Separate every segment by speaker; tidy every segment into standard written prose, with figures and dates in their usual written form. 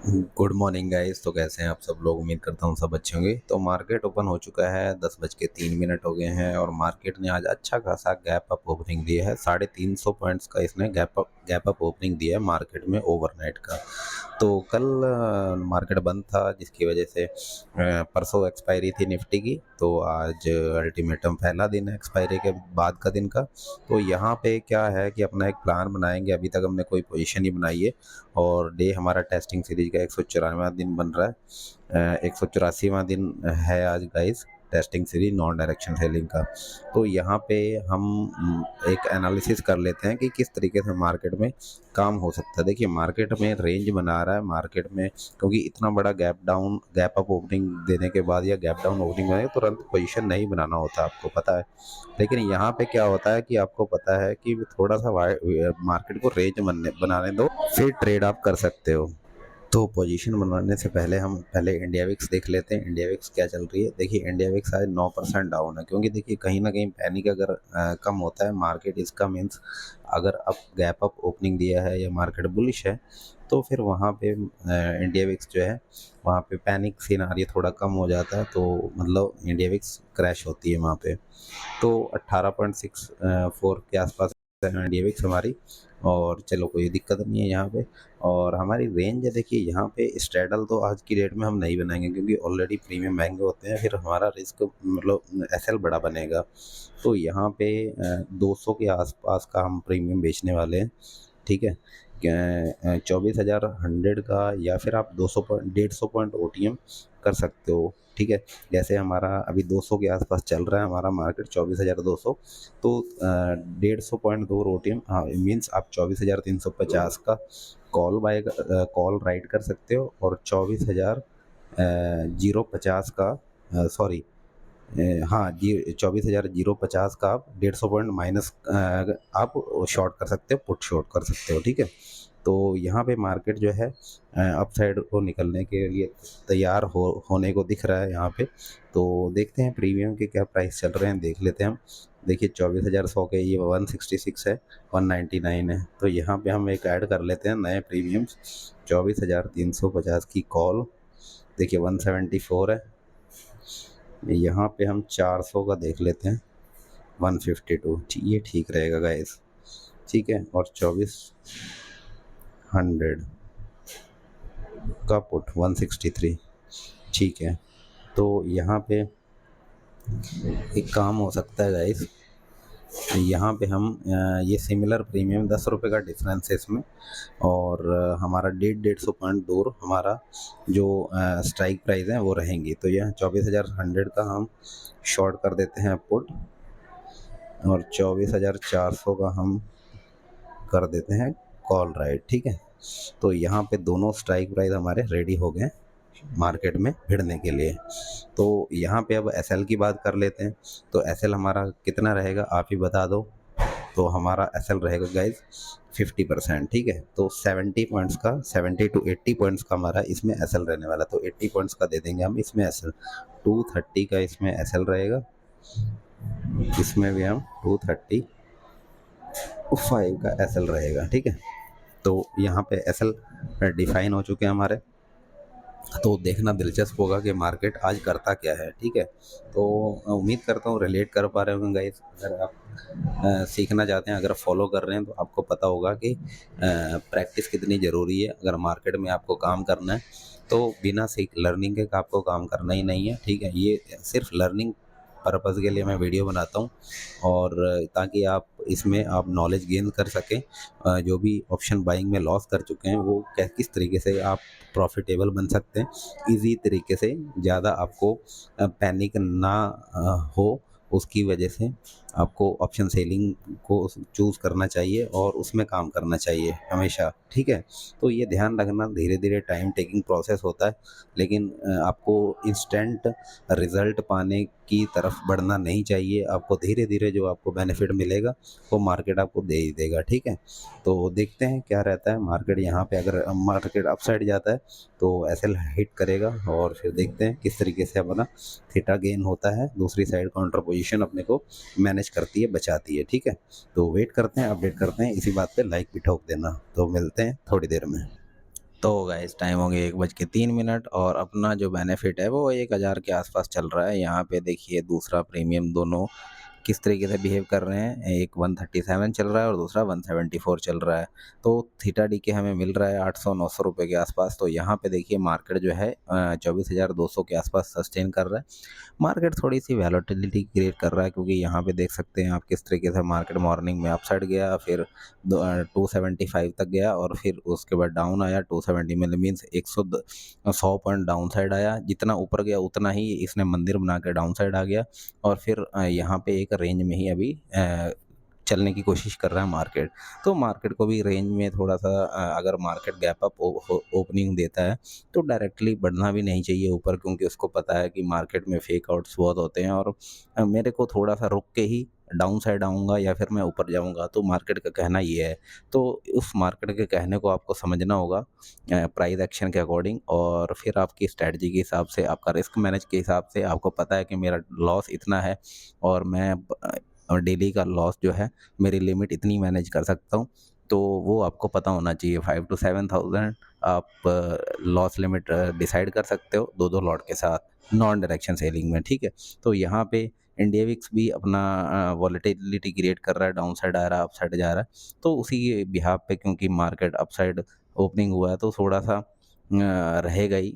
Speaker 1: Good morning guys. तो कैसे हैं आप सब लोग? उम्मीद करता हूँ सब अच्छे होंगे। तो मार्केट ओपन हो चुका है, 10:03 हो गए हैं और मार्केट ने आज अच्छा खासा गैप अप ओपनिंग दिया है। 350 पॉइंट्स का इसने गैप अप ओपनिंग दिया है मार्केट में ओवरनाइट का। तो कल मार्केट बंद था, जिसकी वजह से परसों एक्सपायरी थी निफ्टी की, तो आज अल्टीमेटम पहला दिन है एक्सपायरी के बाद का दिन का। तो यहाँ पे क्या है कि अपना एक प्लान बनाएंगे। अभी तक हमने कोई पोजीशन नहीं बनाई है और डे हमारा टेस्टिंग सीरीज का 194वां दिन बन रहा है। 184वां दिन है आज guys, testing series non direction selling का। तो यहाँ पे हम एक एनालिसिस कर लेते हैं कि किस तरीके से मार्केट में काम हो सकता है। देखिए, मार्केट में रेंज बना रहा है मार्केट में, क्योंकि इतना बड़ा गैप अप ओपनिंग देने के बाद या गैप डाउन ओपनिंग में तुरंत पोजीशन नहीं बनाना होता, आपको पता है। लेकिन यहाँ पे क्या होता है कि आपको पता है कि थोड़ा सा मार्केट को रेंज बनाने दो, फिर ट्रेड आप कर सकते हो। तो पोजीशन बनाने से पहले हम पहले इंडिया विक्स देख लेते हैं। इंडिया विक्स क्या चल रही है? देखिए, इंडिया विक्स आज 9% डाउन है, क्योंकि देखिए कहीं ना कहीं पैनिक अगर कम होता है मार्केट, इसका मीन्स अगर अब गैप अप ओपनिंग दिया है या मार्केट बुलिश है, तो फिर वहाँ पे इंडिया विक्स जो है वहाँ पे पैनिक सिनारियो थोड़ा कम हो जाता है, तो मतलब इंडिया विक्स क्रैश होती है वहाँ पे। तो 18.64 के आसपास इंडिया विक्स हमारी, और चलो कोई दिक्कत नहीं है यहाँ पे। और हमारी रेंज है, देखिए यहाँ पे स्ट्रेडल तो आज की डेट में हम नहीं बनाएंगे, क्योंकि ऑलरेडी प्रीमियम महंगे होते हैं, फिर हमारा रिस्क मतलब एसएल बड़ा बनेगा। तो यहाँ पे 200 के आसपास का हम प्रीमियम बेचने वाले हैं, ठीक है। 24,100 का, या फिर आप 200 पॉइंट 150 पॉइंट ओटीएम कर सकते हो, ठीक है। जैसे हमारा अभी 200 के आसपास चल रहा है हमारा मार्केट, 24,200। तो 150 पॉइंट दूर ओटीएम, हाँ मीन्स आप 24,350 का कॉल राइट कर सकते हो, और 24,050 का, सॉरी, हाँ जी, 24,050 का आप 150 पॉइंट माइनस आप शॉर्ट कर सकते हो, पुट शॉर्ट कर सकते हो, ठीक है। तो यहाँ पे मार्केट जो है अप साइड को निकलने के लिए तैयार होने को दिख रहा है यहाँ पे। तो देखते हैं प्रीमियम के क्या प्राइस चल रहे हैं, देख लेते हैं हम। देखिए, 24,100 के ये 166 है, 199 है। तो यहाँ पे हम एक ऐड कर लेते हैं नए प्रीमियम्स, 24,350 की कॉल। देखिए 174 है, यहाँ पे हम 400 का देख लेते हैं, 152, ये ठीक रहेगा गाइस, ठीक है। और 2400 का पुट 163, ठीक है। तो यहाँ पे एक काम हो सकता है गाइस, यहाँ पे हम ये सिमिलर प्रीमियम 10 रुपये का डिफरेंस है इसमें, और हमारा 150 पॉइंट दूर हमारा जो स्ट्राइक प्राइस है वो रहेंगी। तो यह 24,100 का हम शॉर्ट कर देते हैं पुट, और 24,400 का हम कर देते हैं कॉल राइट, ठीक है। तो यहाँ पे दोनों स्ट्राइक प्राइस हमारे रेडी हो गए मार्केट में भिड़ने के लिए। तो यहाँ पे अब एसएल की बात कर लेते हैं। तो एसएल हमारा कितना रहेगा आप ही बता दो। तो हमारा एसएल रहेगा गाइज 50%, ठीक है। तो 70 पॉइंट्स का, 70 to 80 पॉइंट्स का हमारा इसमें एसएल रहने वाला। तो 80 पॉइंट्स का दे देंगे हम इसमें एसएल, 230 का इसमें एसएल रहेगा, इसमें भी हम 235 का एसएल रहेगा, ठीक है। तो यहाँ पे एसएल डिफाइन हो चुके हैं हमारे। तो देखना दिलचस्प होगा कि मार्केट आज करता क्या है, ठीक है। तो उम्मीद करता हूँ रिलेट कर पा रहे होंगे गाइस। अगर आप सीखना चाहते हैं, अगर फॉलो कर रहे हैं, तो आपको पता होगा कि प्रैक्टिस कितनी ज़रूरी है। अगर मार्केट में आपको काम करना है, तो बिना सीख लर्निंग के आपको काम करना ही नहीं है, ठीक है। ये सिर्फ लर्निंग पर्पज़ के लिए मैं वीडियो बनाता हूँ, और ताकि आप इसमें आप नॉलेज गेन कर सकें। जो भी ऑप्शन बाइंग में लॉस कर चुके हैं, वो किस तरीके से आप प्रॉफिटेबल बन सकते हैं इजी तरीके से, ज़्यादा आपको पैनिक ना हो। उसकी वजह से आपको ऑप्शन सेलिंग को चूज़ करना चाहिए और उसमें काम करना चाहिए हमेशा, ठीक है। तो ये ध्यान रखना, धीरे धीरे टाइम टेकिंग प्रोसेस होता है, लेकिन आपको इंस्टेंट रिजल्ट पाने की तरफ बढ़ना नहीं चाहिए। आपको धीरे धीरे जो आपको बेनिफिट मिलेगा वो मार्केट आपको दे ही देगा, ठीक है। तो देखते हैं क्या रहता है मार्केट। यहाँ पे अगर मार्केट अपसाइड जाता है तो एसएल हिट करेगा, और फिर देखते हैं किस तरीके से अपना थीटा गेन होता है, दूसरी साइड काउंटर पोजीशन अपने को मैनेज करती है, बचाती है, ठीक है। तो वेट करते हैं, अपडेट करते हैं, इसी बात पे लाइक भी ठोक देना। तो मिलते हैं थोड़ी देर में। तो गाइस टाइम हो गया 1:03 और अपना जो बेनिफिट है वो 1000 के आसपास चल रहा है। यहाँ पे देखिए दूसरा प्रीमियम दोनों किस तरीके से बिहेव कर रहे हैं। एक 137 चल रहा है और दूसरा 174 चल रहा है। तो थीटा डी के हमें मिल रहा है 800-900 रुपये के आसपास। तो यहाँ पे देखिए मार्केट जो है 24,200 के आसपास सस्टेन कर रहा है। मार्केट थोड़ी सी वैलोटिलिटी क्रिएट कर रहा है, क्योंकि यहाँ पे देख सकते हैं आप किस तरीके से मार्केट मॉर्निंग में अपसाइड गया, फिर 275 तक गया और फिर उसके बाद डाउन आया 270 में, मीन्स 100 पॉइंट डाउन साइड आया। जितना ऊपर गया उतना ही इसने मंदिर बना के डाउन साइड आ गया और फिर यहाँ पे एक रेंज में ही अभी चलने की कोशिश कर रहा है मार्केट। तो मार्केट को भी रेंज में थोड़ा सा अगर मार्केट गैप अप ओपनिंग देता है तो डायरेक्टली बढ़ना भी नहीं चाहिए ऊपर, क्योंकि उसको पता है कि मार्केट में फेक आउट्स बहुत होते हैं और मेरे को थोड़ा सा रुक के ही डाउन साइड आऊँगा या फिर मैं ऊपर जाऊँगा। तो मार्केट का कहना ये है, तो उस मार्केट के कहने को आपको समझना होगा प्राइस एक्शन के अकॉर्डिंग, और फिर आपकी स्ट्रैटेजी के हिसाब से, आपका रिस्क मैनेज के हिसाब से आपको पता है कि मेरा लॉस इतना है और मैं डेली का लॉस जो है मेरी लिमिट इतनी मैनेज कर सकता हूँ। तो वो आपको पता होना चाहिए। 5 to 7,000 आप लॉस लिमिट डिसाइड कर सकते हो 2-2 लॉट के साथ नॉन डायरेक्शन सेलिंग में, ठीक है। तो यहाँ पे इंडिया विक्स भी अपना वॉलेटिलिटी क्रिएट कर रहा है, डाउन साइड आ रहा है, अप साइड जा रहा है। तो उसी के बिहाफ पे क्योंकि मार्केट अप साइड ओपनिंग हुआ है तो थोड़ा सा रहेगा ही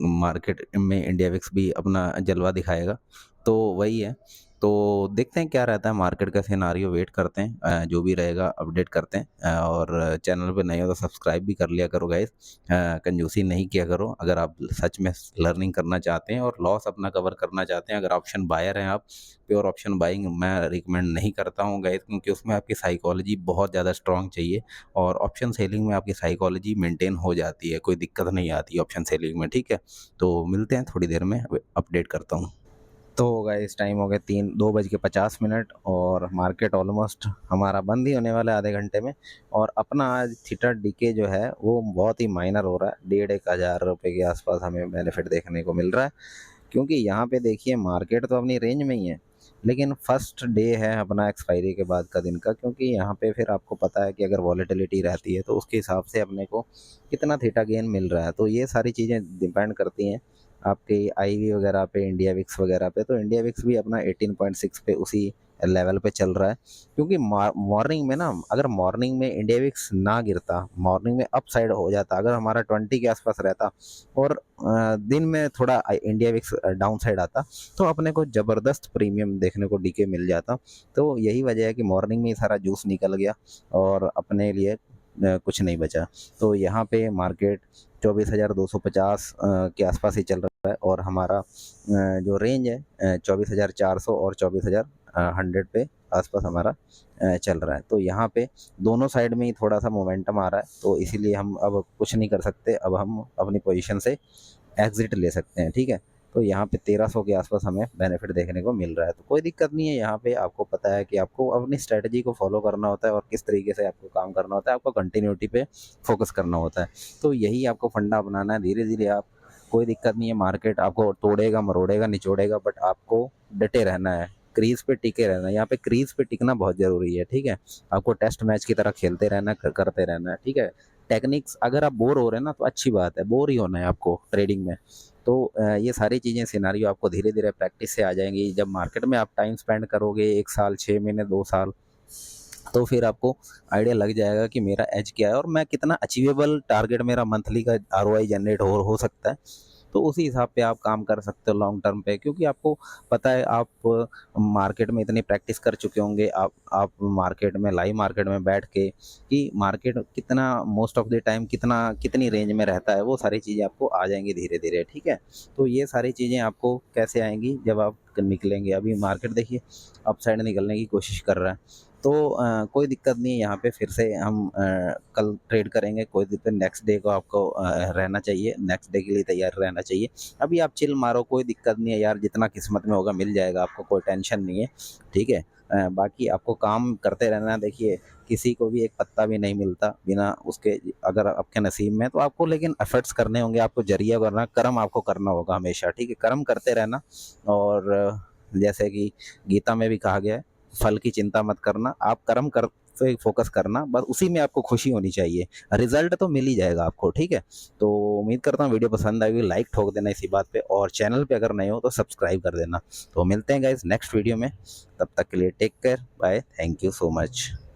Speaker 1: मार्केट में। इंडिया विक्स भी अपना जलवा दिखाएगा। तो वही है। तो देखते हैं क्या रहता है मार्केट का सिनारियो, वेट करते हैं जो भी रहेगा अपडेट करते हैं। और चैनल पे नए हो तो सब्सक्राइब भी कर लिया करो गाइस। कंजूसी नहीं किया करो अगर आप सच में लर्निंग करना चाहते हैं और लॉस अपना कवर करना चाहते हैं। अगर ऑप्शन बायर हैं आप, प्योर ऑप्शन बाइंग मैं रिकमेंड नहीं करता हूँ गाइस, क्योंकि उसमें आपकी साइकोलॉजी बहुत ज़्यादा स्ट्रांग चाहिए और ऑप्शन सेलिंग में आपकी साइकोलॉजी मेंटेन हो जाती है, कोई दिक्कत नहीं आती ऑप्शन सेलिंग में, ठीक है। तो मिलते हैं थोड़ी देर में, अपडेट करता हूँ। तो गाइस टाइम हो गया 2:50 और मार्केट ऑलमोस्ट हमारा बंद ही होने वाला है आधे घंटे में। और अपना आज थीटा डीके जो है वो बहुत ही माइनर हो रहा है, 1,500 के आसपास हमें बेनिफिट देखने को मिल रहा है। क्योंकि यहाँ पे देखिए मार्केट तो अपनी रेंज में ही है, लेकिन फर्स्ट डे है अपना एक्सपायरी के बाद का दिन का, क्योंकि यहाँ पे फिर आपको पता है कि अगर वॉलेटिलिटी रहती है तो उसके हिसाब से अपने को कितना थीटा गेन मिल रहा है। तो ये सारी चीज़ें डिपेंड करती हैं आपके आईवी वगैरह पे, इंडिया विक्स वगैरह पे। तो इंडिया विक्स भी अपना 18.6 पे उसी लेवल पे चल रहा है। क्योंकि मॉर्निंग में ना, अगर मॉर्निंग में इंडिया विक्स ना गिरता, मॉर्निंग में अप साइड हो जाता, अगर हमारा 20 के आसपास रहता और दिन में थोड़ा इंडिया विक्स डाउन साइड आता, तो अपने को ज़बरदस्त प्रीमियम देखने को डीके मिल जाता। तो यही वजह है कि मॉर्निंग में ही सारा जूस निकल गया और अपने लिए कुछ नहीं बचा। तो यहाँ पे मार्केट 24,250 के आसपास ही चल रहा है और हमारा जो रेंज है 24,400 और 24,100 पे आसपास हमारा चल रहा है। तो यहाँ पे दोनों साइड में ही थोड़ा सा मोमेंटम आ रहा है, तो इसीलिए हम अब कुछ नहीं कर सकते। अब हम अपनी पोजीशन से एग्जिट ले सकते हैं, ठीक है। तो यहाँ पे 1300 के आसपास हमें बेनिफिट देखने को मिल रहा है। तो कोई दिक्कत नहीं है। यहाँ पे आपको पता है कि आपको अपनी स्ट्रेटजी को फॉलो करना होता है और किस तरीके से आपको काम करना होता है, आपको कंटिन्यूटी पे फोकस करना होता है। तो यही आपको फंडा अपनाना है। धीरे धीरे आप, कोई दिक्कत नहीं है, मार्केट आपको तोड़ेगा, मरोड़ेगा, निचोड़ेगा, बट आपको डटे रहना है, क्रीज पे टिके रहना है। यहाँ पे क्रीज पे टिकना बहुत जरूरी है, ठीक है। आपको टेस्ट मैच की तरह खेलते रहना है, करते रहना है, ठीक है। टेक्निक्स, अगर आप बोर हो रहे हैं ना तो अच्छी बात है, बोर ही होना है आपको ट्रेडिंग में। तो ये सारी चीज़ें, सिनारियो आपको धीरे धीरे प्रैक्टिस से आ जाएंगी। जब मार्केट में आप टाइम स्पेंड करोगे 1 साल, 6 महीने, 2 साल, तो फिर आपको आइडिया लग जाएगा कि मेरा एज क्या है और मैं कितना अचीवेबल टारगेट मेरा मंथली का आरओआई जनरेट हो सकता है। तो उसी हिसाब पे आप काम कर सकते हो लॉन्ग टर्म पे, क्योंकि आपको पता है आप मार्केट में इतनी प्रैक्टिस कर चुके होंगे। आप मार्केट में, लाइव मार्केट में बैठ के, कि मार्केट कितना मोस्ट ऑफ द टाइम कितनी रेंज में रहता है, वो सारी चीज़ें आपको आ जाएंगी धीरे धीरे, ठीक है। तो ये सारी चीज़ें आपको कैसे आएंगी, जब आप निकलेंगे। अभी मार्केट देखिए अप साइड निकलने की कोशिश कर रहा है। तो कोई दिक्कत नहीं है। यहाँ पे फिर से हम कल ट्रेड करेंगे। कोई दिक्कत, नेक्स्ट डे को आपको रहना चाहिए, नेक्स्ट डे के लिए तैयार रहना चाहिए। अभी आप चिल मारो, कोई दिक्कत नहीं है यार, जितना किस्मत में होगा मिल जाएगा आपको, कोई टेंशन नहीं है, ठीक है। बाकी आपको काम करते रहना है। देखिए किसी को भी एक पत्ता भी नहीं मिलता बिना उसके, अगर आपके नसीब में है तो आपको लेकिन एफर्ट्स करने होंगे, आपको जरिया करना, कर्म आपको करना होगा हमेशा, ठीक है। कर्म करते रहना। और जैसे कि गीता में भी कहा गया है, फल की चिंता मत करना, आप कर्म कर पे फोकस करना, बस उसी में आपको खुशी होनी चाहिए, रिजल्ट तो मिल ही जाएगा आपको, ठीक है। तो उम्मीद करता हूँ वीडियो पसंद आई, लाइक ठोक देना इसी बात पे, और चैनल पे अगर नए हो तो सब्सक्राइब कर देना। तो मिलते हैं गाइस नेक्स्ट वीडियो में, तब तक के लिए take care, bye, thank you so much.